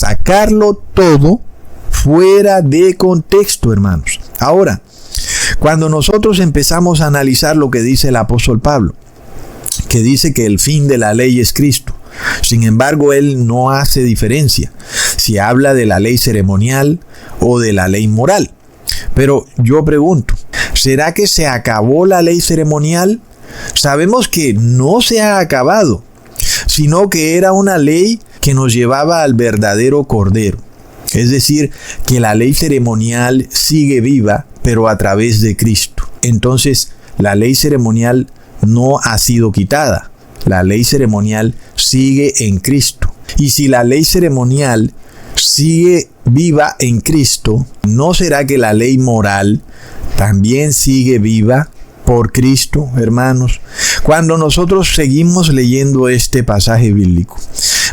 sacarlo todo fuera de contexto, hermanos. Ahora, cuando nosotros empezamos a analizar lo que dice el apóstol Pablo, que dice que el fin de la ley es Cristo, sin embargo, él no hace diferencia si habla de la ley ceremonial o de la ley moral. Pero yo pregunto, ¿será que se acabó la ley ceremonial? Sabemos que no se ha acabado, sino que era una ley que nos llevaba al verdadero Cordero. Es decir, que la ley ceremonial sigue viva, pero a través de Cristo. Entonces, la ley ceremonial no ha sido quitada. La ley ceremonial sigue en Cristo. Y si la ley ceremonial sigue viva en Cristo, ¿no será que la ley moral también sigue viva por Cristo, hermanos? Cuando nosotros seguimos leyendo este pasaje bíblico,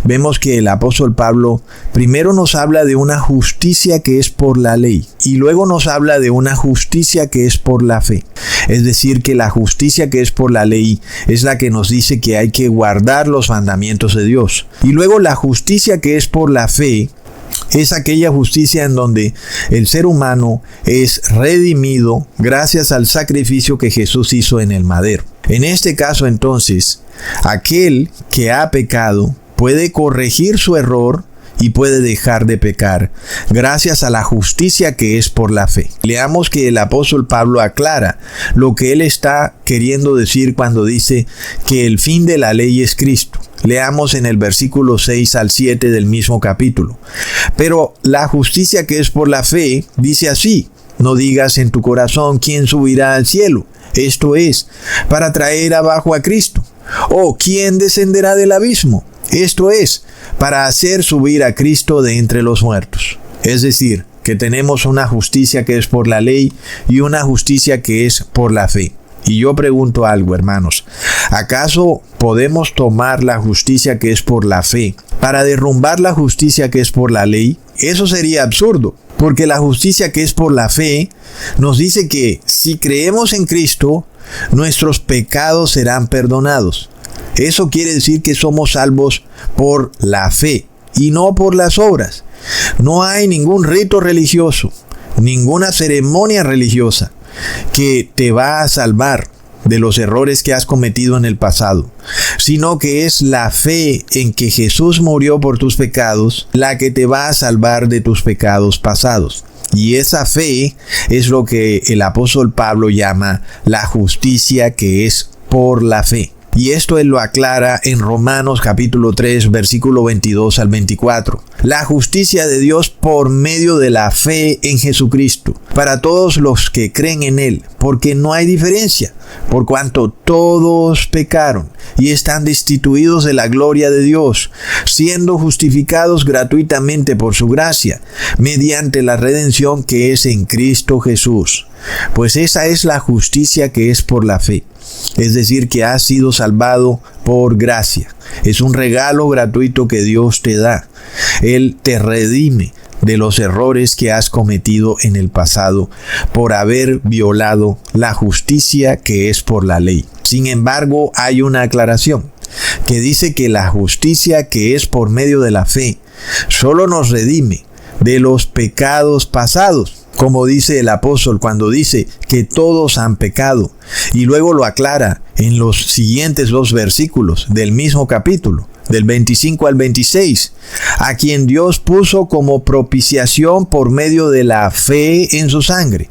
vemos que el apóstol Pablo primero nos habla de una justicia que es por la ley y luego nos habla de una justicia que es por la fe. Es decir, que la justicia que es por la ley es la que nos dice que hay que guardar los mandamientos de Dios. Y luego la justicia que es por la fe es aquella justicia en donde el ser humano es redimido gracias al sacrificio que Jesús hizo en el madero. En este caso, entonces, aquel que ha pecado puede corregir su error y puede dejar de pecar gracias a la justicia que es por la fe. Leamos que el apóstol Pablo aclara lo que él está queriendo decir cuando dice que el fin de la ley es Cristo. Leamos en el versículo 6 al 7 del mismo capítulo. Pero la justicia que es por la fe dice así: no digas en tu corazón quién subirá al cielo, esto es, para traer abajo a Cristo, o quién descenderá del abismo, esto es, para hacer subir a Cristo de entre los muertos. Es decir, que tenemos una justicia que es por la ley y una justicia que es por la fe. Y yo pregunto algo, hermanos, ¿acaso podemos tomar la justicia que es por la fe para derrumbar la justicia que es por la ley? Eso sería absurdo, porque la justicia que es por la fe nos dice que si creemos en Cristo, nuestros pecados serán perdonados. Eso quiere decir que somos salvos por la fe y no por las obras. No hay ningún rito religioso, ninguna ceremonia religiosa que te va a salvar de los errores que has cometido en el pasado, sino que es la fe en que Jesús murió por tus pecados la que te va a salvar de tus pecados pasados. Y esa fe es lo que el apóstol Pablo llama la justicia que es por la fe. Y esto él lo aclara en Romanos capítulo 3, versículo 22 al 24. La justicia de Dios por medio de la fe en Jesucristo, para todos los que creen en Él, porque no hay diferencia, por cuanto todos pecaron y están destituidos de la gloria de Dios, siendo justificados gratuitamente por su gracia, mediante la redención que es en Cristo Jesús. Pues esa es la justicia que es por la fe. Es decir, que has sido salvado por gracia. Es un regalo gratuito que Dios te da. Él te redime de los errores que has cometido en el pasado por haber violado la justicia que es por la ley. Sin embargo, hay una aclaración que dice que la justicia que es por medio de la fe solo nos redime de los pecados pasados, como dice el apóstol cuando dice que todos han pecado, y luego lo aclara en los siguientes 2 versículos del mismo capítulo, del 25 al 26, a quien Dios puso como propiciación por medio de la fe en su sangre,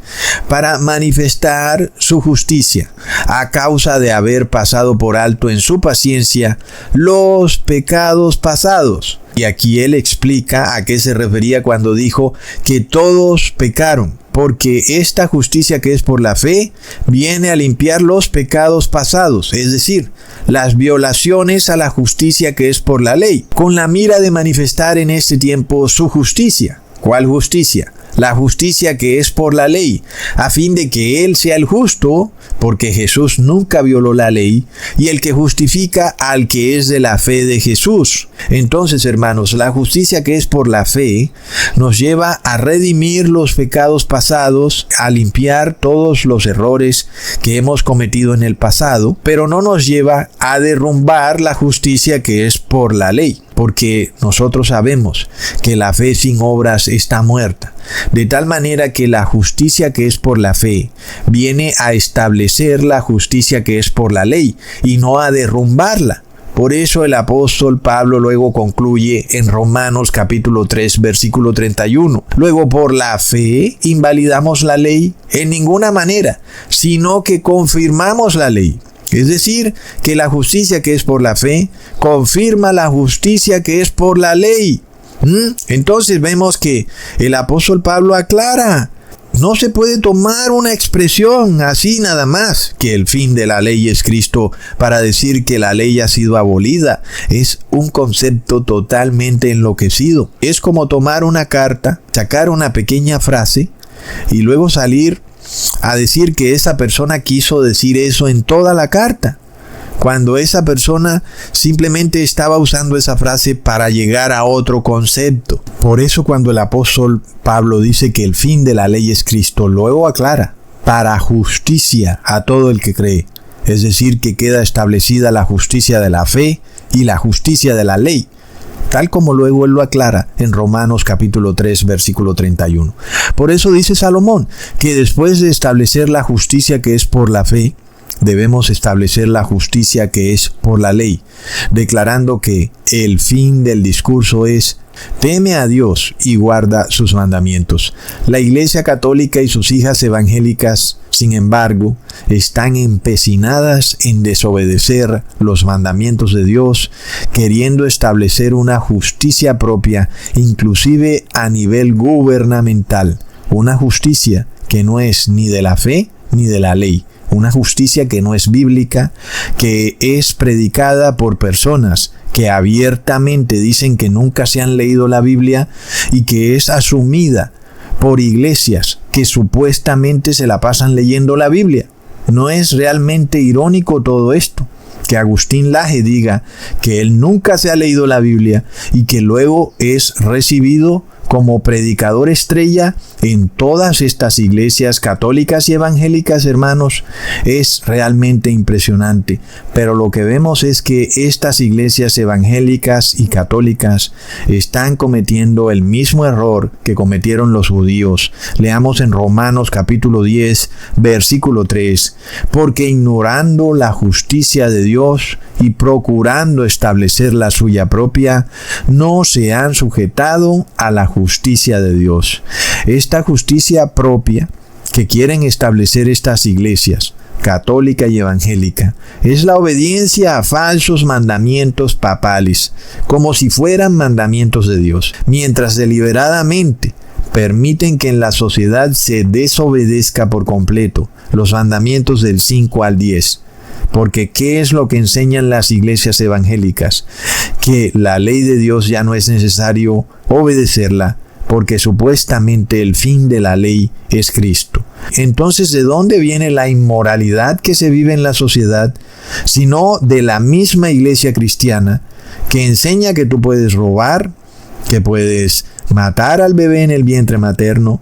para manifestar su justicia, a causa de haber pasado por alto en su paciencia los pecados pasados. Y aquí él explica a qué se refería cuando dijo que todos pecaron, porque esta justicia que es por la fe viene a limpiar los pecados pasados, es decir, las violaciones a la justicia que es por la ley, con la mira de manifestar en este tiempo su justicia. ¿Cuál justicia? la justicia que es por la ley, a fin de que Él sea el justo, porque Jesús nunca violó la ley, y el que justifica al que es de la fe de Jesús. Entonces, hermanos, la justicia que es por la fe nos lleva a redimir los pecados pasados, a limpiar todos los errores que hemos cometido en el pasado, pero no nos lleva a derrumbar la justicia que es por la ley, porque nosotros sabemos que la fe sin obras está muerta. De tal manera que la justicia que es por la fe viene a establecer la justicia que es por la ley y no a derrumbarla. Por eso el apóstol Pablo luego concluye en Romanos capítulo 3 versículo 31. Luego, por la fe invalidamos la ley en ninguna manera, sino que confirmamos la ley. Es decir, que la justicia que es por la fe confirma la justicia que es por la ley. Entonces vemos que el apóstol Pablo aclara: no se puede tomar una expresión así nada más, que el fin de la ley es Cristo, para decir que la ley ha sido abolida. Es un concepto totalmente enloquecido. Es como tomar una carta, sacar una pequeña frase y luego salir a decir que esa persona quiso decir eso en toda la carta, cuando esa persona simplemente estaba usando esa frase para llegar a otro concepto. Por eso cuando el apóstol Pablo dice que el fin de la ley es Cristo, luego aclara: para justicia a todo el que cree. Es decir, que queda establecida la justicia de la fe y la justicia de la ley, tal como luego él lo aclara en Romanos capítulo 3 versículo 31. Por eso dice Salomón que después de establecer la justicia que es por la fe, debemos establecer la justicia que es por la ley, declarando que el fin del discurso es: teme a Dios y guarda sus mandamientos. La Iglesia Católica y sus hijas evangélicas, sin embargo, están empecinadas en desobedecer los mandamientos de Dios, queriendo establecer una justicia propia, inclusive a nivel gubernamental, una justicia que no es ni de la fe ni de la ley. Una justicia que no es bíblica, que es predicada por personas que abiertamente dicen que nunca se han leído la Biblia y que es asumida por iglesias que supuestamente se la pasan leyendo la Biblia. ¿No es realmente irónico todo esto? Que Agustín Laje diga que él nunca se ha leído la Biblia y que luego es recibido como predicador estrella en todas estas iglesias católicas y evangélicas, hermanos. Es realmente impresionante. Pero lo que vemos es que estas iglesias evangélicas y católicas están cometiendo el mismo error que cometieron los judíos. Leamos en Romanos capítulo 10, versículo 3. Porque ignorando la justicia de Dios y procurando establecer la suya propia, no se han sujetado a la justicia de Dios. Esta justicia propia que quieren establecer estas iglesias, católica y evangélica, es la obediencia a falsos mandamientos papales, como si fueran mandamientos de Dios, mientras deliberadamente permiten que en la sociedad se desobedezca por completo los mandamientos del 5 al 10. Porque ¿qué es lo que enseñan las iglesias evangélicas? Que la ley de Dios ya no es necesario obedecerla, porque supuestamente el fin de la ley es Cristo. Entonces, ¿de dónde viene la inmoralidad que se vive en la sociedad? Sino de la misma iglesia cristiana, que enseña que tú puedes robar, que puedes matar al bebé en el vientre materno,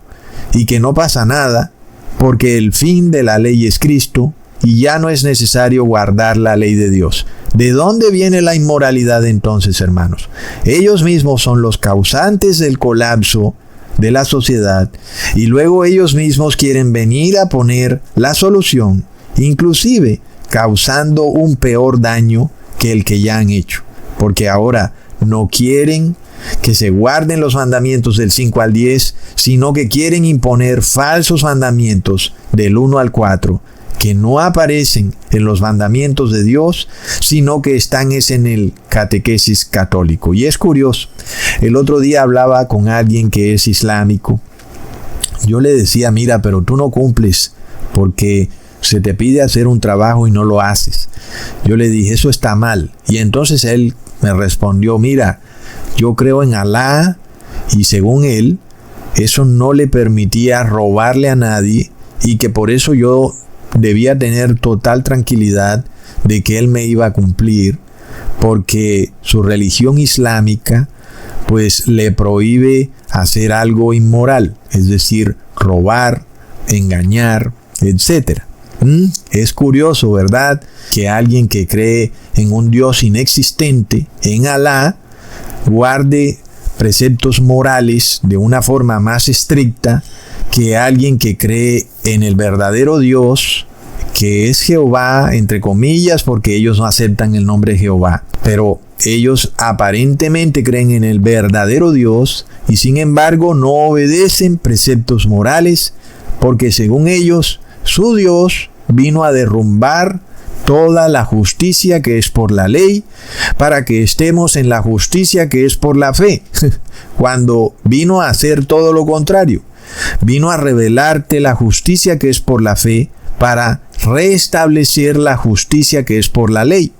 y que no pasa nada, porque el fin de la ley es Cristo, y ya no es necesario guardar la ley de Dios. ¿De dónde viene la inmoralidad entonces, hermanos? Ellos mismos son los causantes del colapso de la sociedad, y luego ellos mismos quieren venir a poner la solución, inclusive causando un peor daño que el que ya han hecho, porque ahora no quieren que se guarden los mandamientos del 5 al 10, sino que quieren imponer falsos mandamientos del 1 al 4, que no aparecen en los mandamientos de Dios, sino que están en el catequesis católico. Y es curioso, el otro día hablaba con alguien que es islámico. Yo le decía: mira, pero tú no cumples, porque se te pide hacer un trabajo y no lo haces. Yo le dije: eso está mal. Y entonces él me respondió: mira, yo creo en Alá, y según él, eso no le permitía robarle a nadie y que por eso yo debía tener total tranquilidad de que él me iba a cumplir, porque su religión islámica pues le prohíbe hacer algo inmoral, es decir, robar, engañar, etc. Es curioso, ¿verdad?, que alguien que cree en un Dios inexistente, en Alá, guarde preceptos morales de una forma más estricta que alguien que cree en el verdadero Dios, que es Jehová, entre comillas, porque ellos no aceptan el nombre de Jehová, pero ellos aparentemente creen en el verdadero Dios y sin embargo no obedecen preceptos morales, porque según ellos, su Dios vino a derrumbar toda la justicia que es por la ley, para que estemos en la justicia que es por la fe, cuando vino a hacer todo lo contrario. Vino a revelarte la justicia que es por la fe, para restablecer la justicia que es por la ley.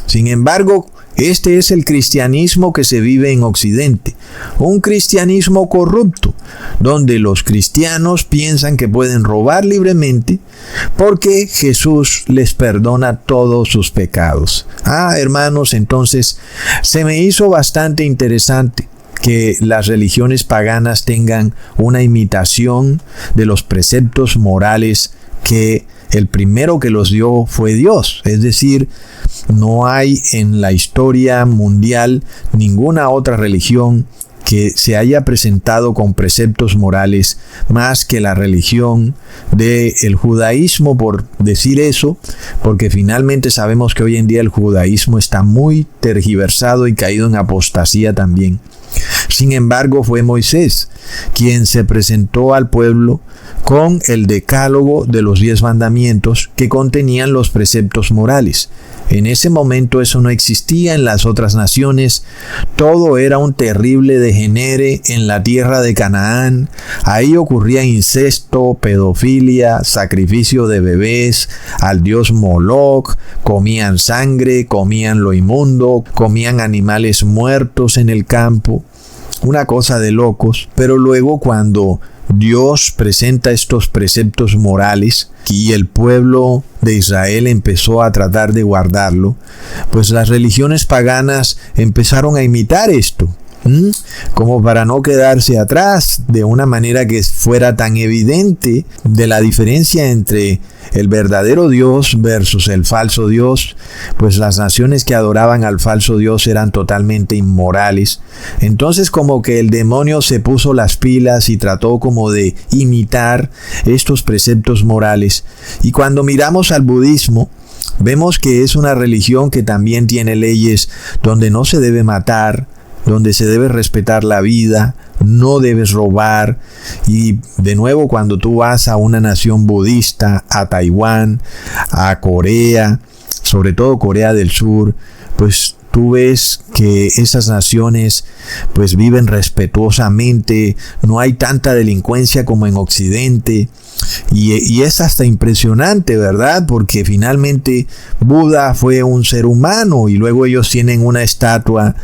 Sin embargo, este es el cristianismo que se vive en Occidente, un cristianismo corrupto, donde los cristianos piensan que pueden robar libremente porque Jesús les perdona todos sus pecados. Hermanos, entonces se me hizo bastante interesante que las religiones paganas tengan una imitación de los preceptos morales que el primero que los dio fue Dios. Es decir, no hay en la historia mundial ninguna otra religión que se haya presentado con preceptos morales más que la religión del judaísmo, por decir eso, porque finalmente sabemos que hoy en día el judaísmo está muy tergiversado y caído en apostasía también. Sin embargo, fue Moisés quien se presentó al pueblo con el decálogo de los 10 mandamientos que contenían los preceptos morales. En ese momento eso no existía en las otras naciones. Todo era un terrible degenere en la tierra de Canaán. Ahí ocurría incesto, pedofilia, sacrificio de bebés al dios Moloch, comían sangre, comían lo inmundo, comían animales muertos en el campo. Una cosa de locos. Pero luego, cuando Dios presenta estos preceptos morales y el pueblo de Israel empezó a tratar de guardarlo, pues las religiones paganas empezaron a imitar esto, como para no quedarse atrás, de una manera que fuera tan evidente de la diferencia entre el verdadero Dios versus el falso Dios. Pues las naciones que adoraban al falso Dios eran totalmente inmorales. Entonces como que el demonio se puso las pilas y trató como de imitar estos preceptos morales. Y cuando miramos al budismo, vemos que es una religión que también tiene leyes donde no se debe matar, donde se debe respetar la vida, no debes robar. Y de nuevo, cuando tú vas a una nación budista, a Taiwán, a Corea, sobre todo Corea del Sur, pues tú ves que esas naciones pues viven respetuosamente, no hay tanta delincuencia como en Occidente. Y es hasta impresionante, ¿verdad? Porque finalmente Buda fue un ser humano y luego ellos tienen una estatua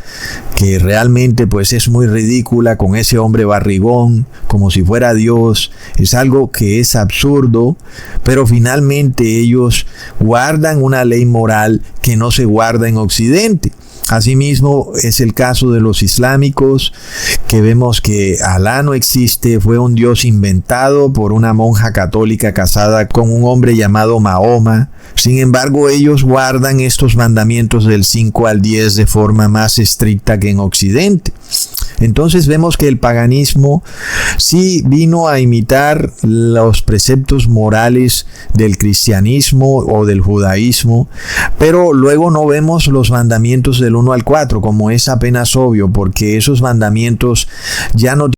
que realmente pues es muy ridícula, con ese hombre barrigón, como si fuera Dios. Es algo que es absurdo, pero finalmente ellos guardan una ley moral que no se guarda en Occidente. Asimismo es el caso de los islámicos, que vemos que Alá no existe, fue un Dios inventado por una monja católica casada con un hombre llamado Mahoma. Sin embargo, ellos guardan estos mandamientos del 5 al 10 de forma más estricta que en Occidente. Entonces vemos que el paganismo sí vino a imitar los preceptos morales del cristianismo o del judaísmo, pero luego no vemos los mandamientos del 1 al 4, como es apenas obvio, porque esos mandamientos ya no